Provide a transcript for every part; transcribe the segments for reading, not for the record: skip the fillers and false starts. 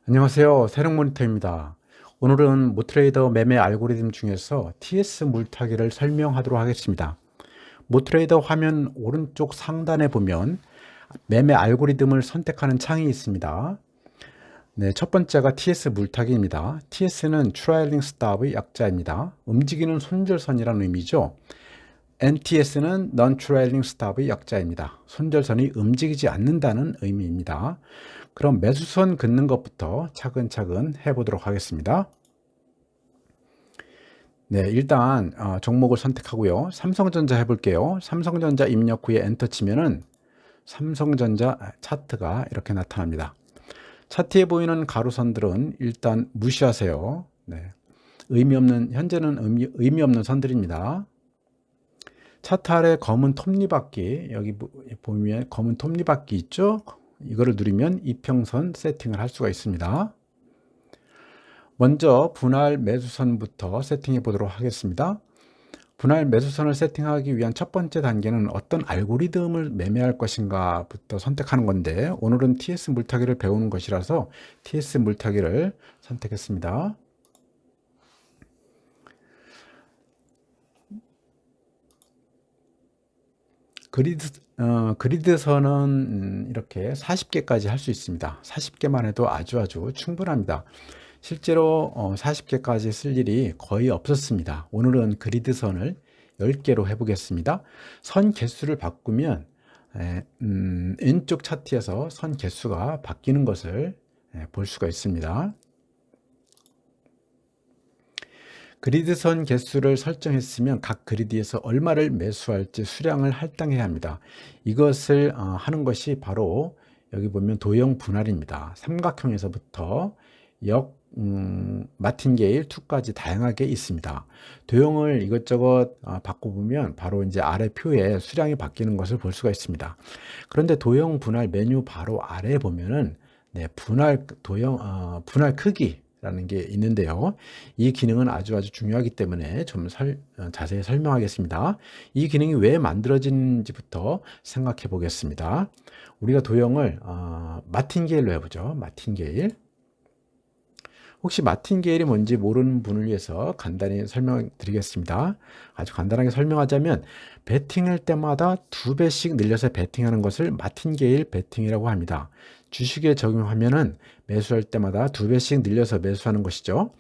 안녕하세요. 세력모니터입니다. 오늘은 모트레이더 매매 알고리즘 중에서 TS 물타기를 설명하도록 하겠습니다. 모트레이더 화면 오른쪽 상단에 보면 매매 알고리즘을 선택하는 창이 있습니다. 네, 첫 번째가 TS 물타기입니다. TS는 트레일링 스톱의 약자입니다. 움직이는 손절선이라는 의미죠. NTS는 Non-Trailing Stop의 약자입니다. 손절선이 움직이지 않는다는 의미입니다. 그럼 매수선 긋는 것부터 차근차근 해보도록 하겠습니다. 네, 일단 종목을 선택하고요. 삼성전자 해볼게요. 삼성전자 입력 후에 엔터 치면은 삼성전자 차트가 이렇게 나타납니다. 차트에 보이는 가로선들은 일단 무시하세요. 네, 현재는 의미 없는 선들입니다. 차트 아래 검은 톱니바퀴, 여기 보면 검은 톱니바퀴 있죠? 이거를 누르면 이평선 세팅을 할 수가 있습니다. 먼저 분할 매수선부터 세팅해 보도록 하겠습니다. 분할 매수선을 세팅하기 위한 첫 번째 단계는 어떤 알고리즘을 매매할 것인가 부터 선택하는 건데, 오늘은 TS 물타기를 배우는 것이라서 TS 물타기를 선택했습니다. 그리드선은 이렇게 40개까지 할 수 있습니다. 40개만 해도 아주 충분합니다. 실제로 40개까지 쓸 일이 거의 없었습니다. 오늘은 그리드선을 10개로 해보겠습니다. 선 개수를 바꾸면 왼쪽 차트에서 선 개수가 바뀌는 것을 볼 수가 있습니다. 그리드선 개수를 설정했으면 각 그리드에서 얼마를 매수할지 수량을 할당해야 합니다. 이것을 하는 것이 바로 여기 보면 도형 분할입니다. 삼각형에서부터 마틴게일 2까지 다양하게 있습니다. 도형을 이것저것 바꿔보면 바로 이제 아래 표에 수량이 바뀌는 것을 볼 수가 있습니다. 그런데 도형 분할 메뉴 바로 아래에 보면은 분할 크기 라는 게 있는데요. 이 기능은 아주 중요하기 때문에 좀 자세히 설명하겠습니다. 이 기능이 왜 만들어진지부터 생각해 보겠습니다. 우리가 도형을 마틴게일로 해보죠. 마틴게일. 혹시 마틴게일이 뭔지 모르는 분을 위해서 간단히 설명드리겠습니다. 아주 간단하게 설명하자면 베팅할 때마다 2배씩 늘려서 베팅하는 것을 마틴게일 베팅이라고 합니다. 주식에 적용하면은 매수할 때마다 2배씩 늘려서 매수하는 것이죠.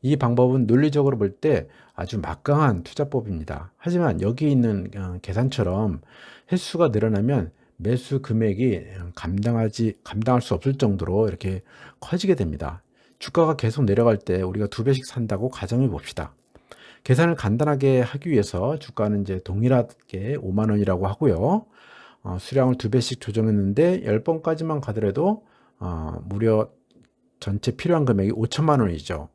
이 방법은 논리적으로 볼 때 아주 막강한 투자법입니다. 하지만 여기 있는 계산처럼 횟수가 늘어나면 매수 금액이 감당할 수 없을 정도로 이렇게 커지게 됩니다. 주가가 계속 내려갈 때 우리가 2배씩 산다고 가정해 봅시다. 계산을 간단하게 하기 위해서 주가는 이제 동일하게 5만 원이라고 하고요. 수량을 2배씩 조정했는데 10번까지만 가더라도 무려 전체 필요한 금액이 5천만 원이죠.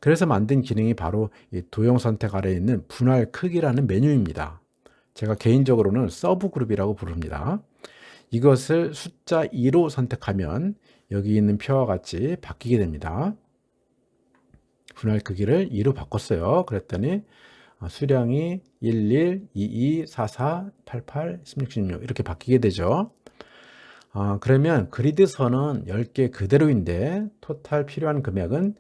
그래서 만든 기능이 바로 이 도형 선택 아래에 있는 분할 크기라는 메뉴입니다. 제가 개인적으로는 서브 그룹이라고 부릅니다. 이것을 숫자 2로 선택하면 여기 있는 표와 같이 바뀌게 됩니다. 분할 크기를 2로 바꿨어요. 그랬더니 수량이 11, 22, 44, 88, 16, 16 이렇게 바뀌게 되죠. 그러면 그리드 선은 10개 그대로인데 토탈 필요한 금액은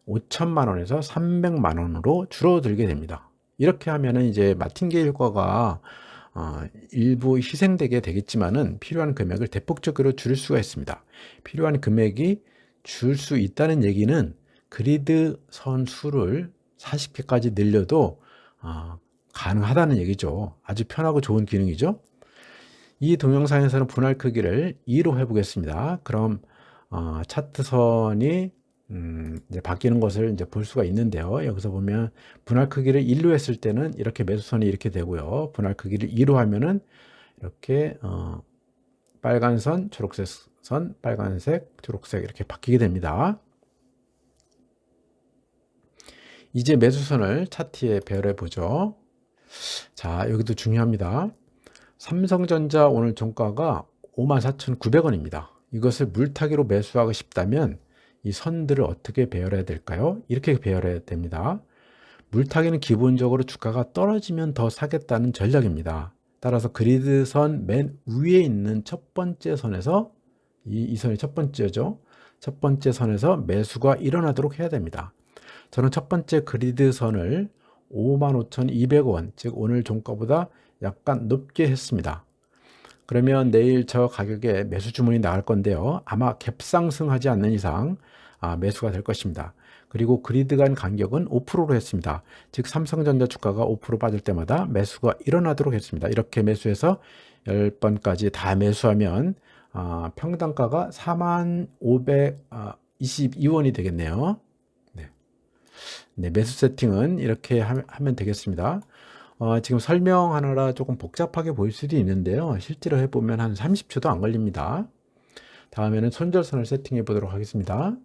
5천만 원에서 300만 원으로 줄어들게 됩니다. 이렇게 하면은 이제 마틴게일 효과가 일부 희생되게 되겠지만은 필요한 금액을 대폭적으로 줄일 수가 있습니다. 필요한 금액이 줄 수 있다는 얘기는 그리드 선 수를 40개까지 늘려도 가능하다는 얘기죠. 아주 편하고 좋은 기능이죠. 이 동영상에서는 분할 크기를 2로 해보겠습니다. 그럼 차트선이 이제 바뀌는 것을 이제 볼 수가 있는데요. 여기서 보면 분할 크기를 1로 했을 때는 이렇게 매수선이 이렇게 되고요. 분할 크기를 2로 하면은 이렇게 빨간 선, 초록색 선, 빨간색, 초록색 이렇게 바뀌게 됩니다. 이제 매수선을 차트에 배열해 보죠. 자, 여기도 중요합니다. 삼성전자 오늘 종가가 54,900원입니다. 이것을 물타기로 매수하고 싶다면 이 선들을 어떻게 배열해야 될까요? 이렇게 배열해야 됩니다. 물타기는 기본적으로 주가가 떨어지면 더 사겠다는 전략입니다. 따라서 그리드선 맨 위에 있는 첫 번째 선에서 이 선이 첫 번째죠. 첫 번째 선에서 매수가 일어나도록 해야 됩니다. 저는 첫 번째 그리드선을 55,200원, 즉 오늘 종가보다 약간 높게 했습니다. 그러면 내일 저 가격에 매수 주문이 나갈 건데요. 아마 갭상승하지 않는 이상 매수가 될 것입니다. 그리고 그리드 간 간격은 5%로 했습니다. 즉 삼성전자 주가가 5% 빠질 때마다 매수가 일어나도록 했습니다. 이렇게 매수해서 10번까지 다 매수하면 평당가가 45,522원이 되겠네요. 네, 매수 세팅은 이렇게 하면 되겠습니다. 지금 설명하느라 조금 복잡하게 보일 수도 있는데요. 실제로 해보면 한 30초도 안 걸립니다. 다음에는 손절선을 세팅해 보도록 하겠습니다.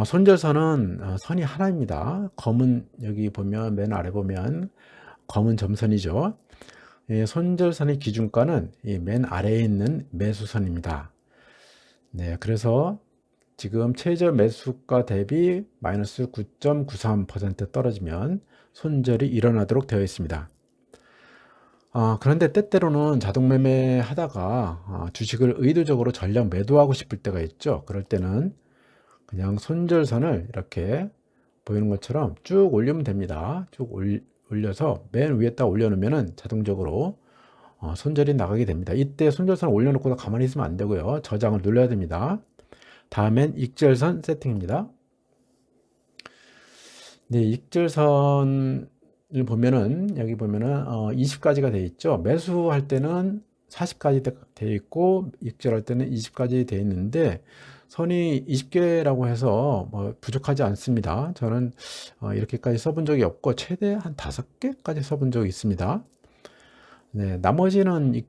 손절선은 선이 하나입니다. 검은, 여기 보면 맨 아래 보면 검은 점선이죠. 손절선의 기준가는 이 맨 아래에 있는 매수선입니다. 네, 그래서 지금 최저 매수가 대비 마이너스 9.93% 떨어지면 손절이 일어나도록 되어 있습니다. 그런데 때때로는 자동매매 하다가 주식을 의도적으로 전량 매도하고 싶을 때가 있죠. 그럴 때는 그냥 손절선을 이렇게 보이는 것처럼 쭉 올리면 됩니다. 쭉 올려서 맨 위에다 올려놓으면 자동적으로 손절이 나가게 됩니다. 이때 손절선을 올려놓고 가만히 있으면 안 되고요. 저장을 눌러야 됩니다. 다음엔 익절선 세팅입니다. 네, 익절선을 보면은 여기 보면은 20까지가 되어 있죠. 매수할 때는 40까지 되어 있고 익절할 때는 20까지 되어 있는데 선이 20개라고 해서 뭐 부족하지 않습니다. 저는 이렇게까지 써본 적이 없고 최대 한 5개까지 써본 적이 있습니다. 네, 나머지는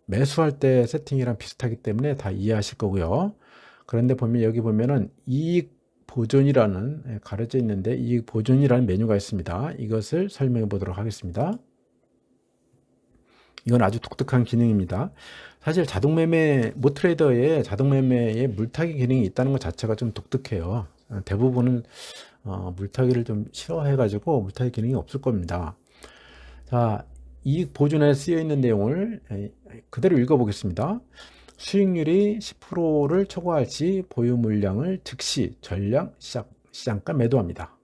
매수할 때 세팅이랑 비슷하기 때문에 다 이해하실 거고요. 그런데 보면 여기 보면은 이익 보존이라는 가려져 있는데 이익 보존이라는 메뉴가 있습니다. 이것을 설명해 보도록 하겠습니다. 이건 아주 독특한 기능입니다. 사실 자동매매 모트레이더에 자동매매에 물타기 기능이 있다는 것 자체가 좀 독특해요. 대부분은 물타기를 좀 싫어해 가지고 물타기 기능이 없을 겁니다. 자, 이익 보존에 쓰여 있는 내용을 그대로 읽어 보겠습니다. 수익률이 10%를 초과할 시 보유 물량을 즉시 전량 시장가 매도합니다.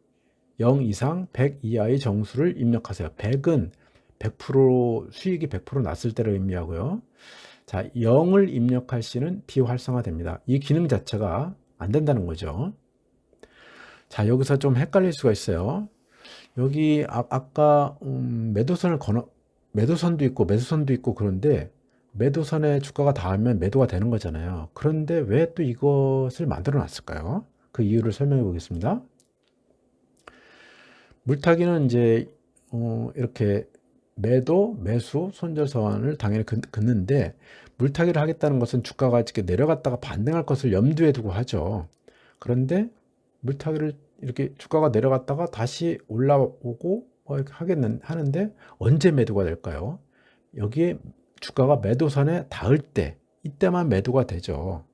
0 이상 100 이하의 정수를 입력하세요. 100은 100% 수익이 100% 났을 때를 의미하고요. 자, 0을 입력할 시는 비활성화됩니다. 이 기능 자체가 안 된다는 거죠. 자, 여기서 좀 헷갈릴 수가 있어요. 여기 아까 매도선도 있고 매수선도 있고 그런데 매도선에 주가가 닿으면 매도가 되는 거잖아요. 그런데 왜 또 이것을 만들어 놨을까요? 그 이유를 설명해 보겠습니다. 물타기는 이제 이렇게 매도, 매수, 손절선을 당연히 긋는데 물타기를 하겠다는 것은 주가가 이렇게 내려갔다가 반등할 것을 염두에 두고 하죠. 그런데 물타기를 이렇게 주가가 내려갔다가 다시 올라오고 이렇게 하는데 언제 매도가 될까요? 여기에 주가가 매도선에 닿을 때 이때만 매도가 되죠.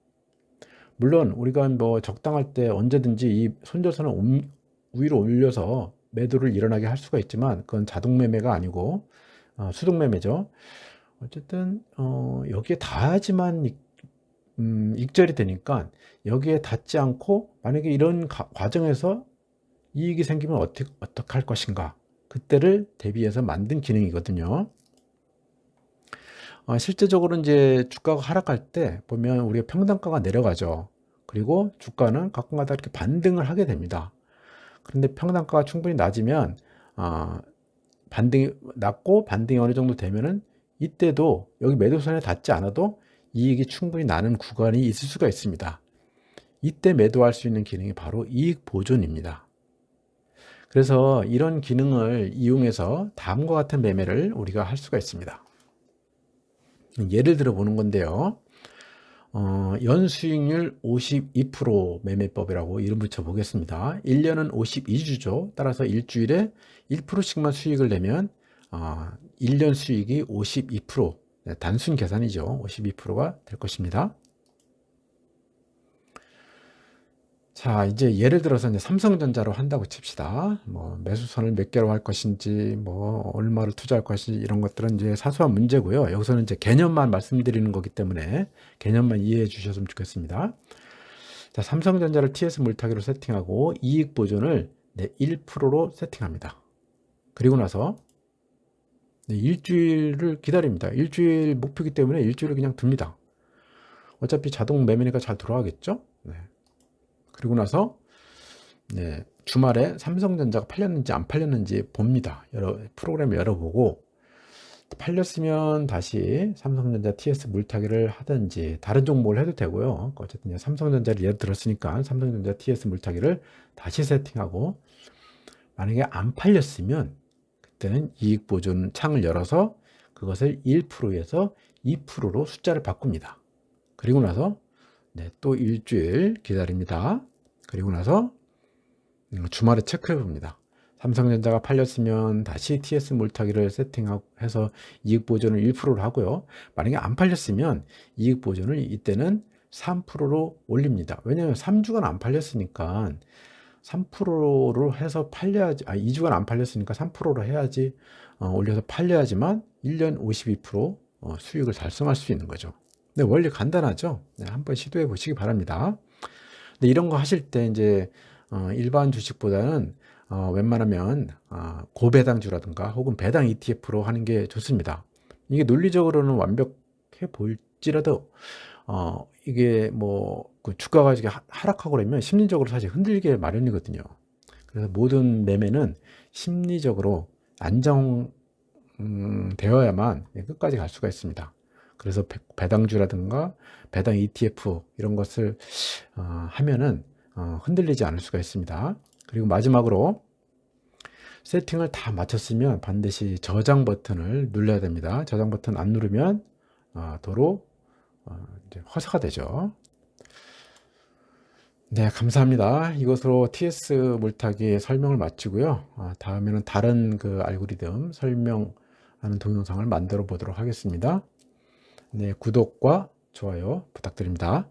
물론 우리가 뭐 적당할 때 언제든지 이 손절선을 위로 올려서 매도를 일어나게 할 수가 있지만 그건 자동 매매가 아니고 수동 매매죠. 어쨌든 여기에 닿아야지만 익절이 되니까 여기에 닿지 않고 만약에 이런 과정에서 이익이 생기면 어떻게 할 것인가, 그때를 대비해서 만든 기능이거든요. 실제적으로 이제 주가가 하락할 때 보면 우리가 평단가가 내려가죠. 그리고 주가는 가끔가다 이렇게 반등을 하게 됩니다. 그런데 평단가가 충분히 낮으면 반등이 낮고 반등이 어느 정도 되면은 이때도 여기 매도선에 닿지 않아도 이익이 충분히 나는 구간이 있을 수가 있습니다. 이때 매도할 수 있는 기능이 바로 이익 보존입니다. 그래서 이런 기능을 이용해서 다음과 같은 매매를 우리가 할 수가 있습니다. 예를 들어 보는 건데요. 연수익률 52% 매매법이라고 이름 붙여 보겠습니다. 1년은 52주죠. 따라서 일주일에 1%씩만 수익을 내면 1년 수익이 52%, 네, 단순 계산이죠. 52%가 될 것입니다. 자, 이제 예를 들어서 이제 삼성전자로 한다고 칩시다. 뭐 매수선을 몇 개로 할 것인지, 뭐 얼마를 투자할 것인지 이런 것들은 이제 사소한 문제고요. 여기서는 이제 개념만 말씀드리는 거기 때문에 개념만 이해해 주셨으면 좋겠습니다. 자, 삼성전자를 TS 물타기로 세팅하고 이익 보존을 1%로 세팅합니다. 그리고 나서 일주일을 기다립니다. 일주일 목표이기 때문에 일주일을 그냥 둡니다. 어차피 자동 매매니까 잘 돌아가겠죠? 네. 그리고 나서 주말에 삼성전자가 팔렸는지 안 팔렸는지 봅니다. 프로그램을 열어보고 팔렸으면 다시 삼성전자 TS 물타기를 하든지 다른 종목을 해도 되고요. 어쨌든 삼성전자를 예를 들었으니까 삼성전자 TS 물타기를 다시 세팅하고, 만약에 안 팔렸으면 그때는 이익 보존 창을 열어서 그것을 1%에서 2%로 숫자를 바꿉니다. 그리고 나서 또 일주일 기다립니다. 그리고 나서 주말에 체크해 봅니다. 삼성전자가 팔렸으면 다시 TS 물타기를 세팅해서 이익 보존을 1%로 하고요. 만약에 안 팔렸으면 이익 보존을 이때는 3%로 올립니다. 왜냐하면 3주간 안 팔렸으니까 3%로 해서 팔려야지, 2주간 안 팔렸으니까 3%로 해야지, 올려서 팔려야지만 1년 52% 수익을 달성할 수 있는 거죠. 근데 원리 간단하죠? 네, 한번 시도해 보시기 바랍니다. 근데 이런 거 하실 때 이제 일반 주식보다는 웬만하면 고배당주라든가 혹은 배당 ETF로 하는 게 좋습니다. 이게 논리적으로는 완벽해 보일지라도 이게 그 주가가 하락하고 그러면 심리적으로 사실 흔들게 마련이거든요. 그래서 모든 매매는 심리적으로 안정되어야만 끝까지 갈 수가 있습니다. 그래서 배당주라든가 배당 ETF 이런 것을 하면은 흔들리지 않을 수가 있습니다. 그리고 마지막으로 세팅을 다 마쳤으면 반드시 저장 버튼을 눌러야 됩니다. 저장 버튼 안 누르면 도로 이제 허사가 되죠. 네, 감사합니다. 이것으로 TS 물타기 설명을 마치고요. 다음에는 다른 그 알고리즘 설명하는 동영상을 만들어 보도록 하겠습니다. 네, 구독과 좋아요 부탁드립니다.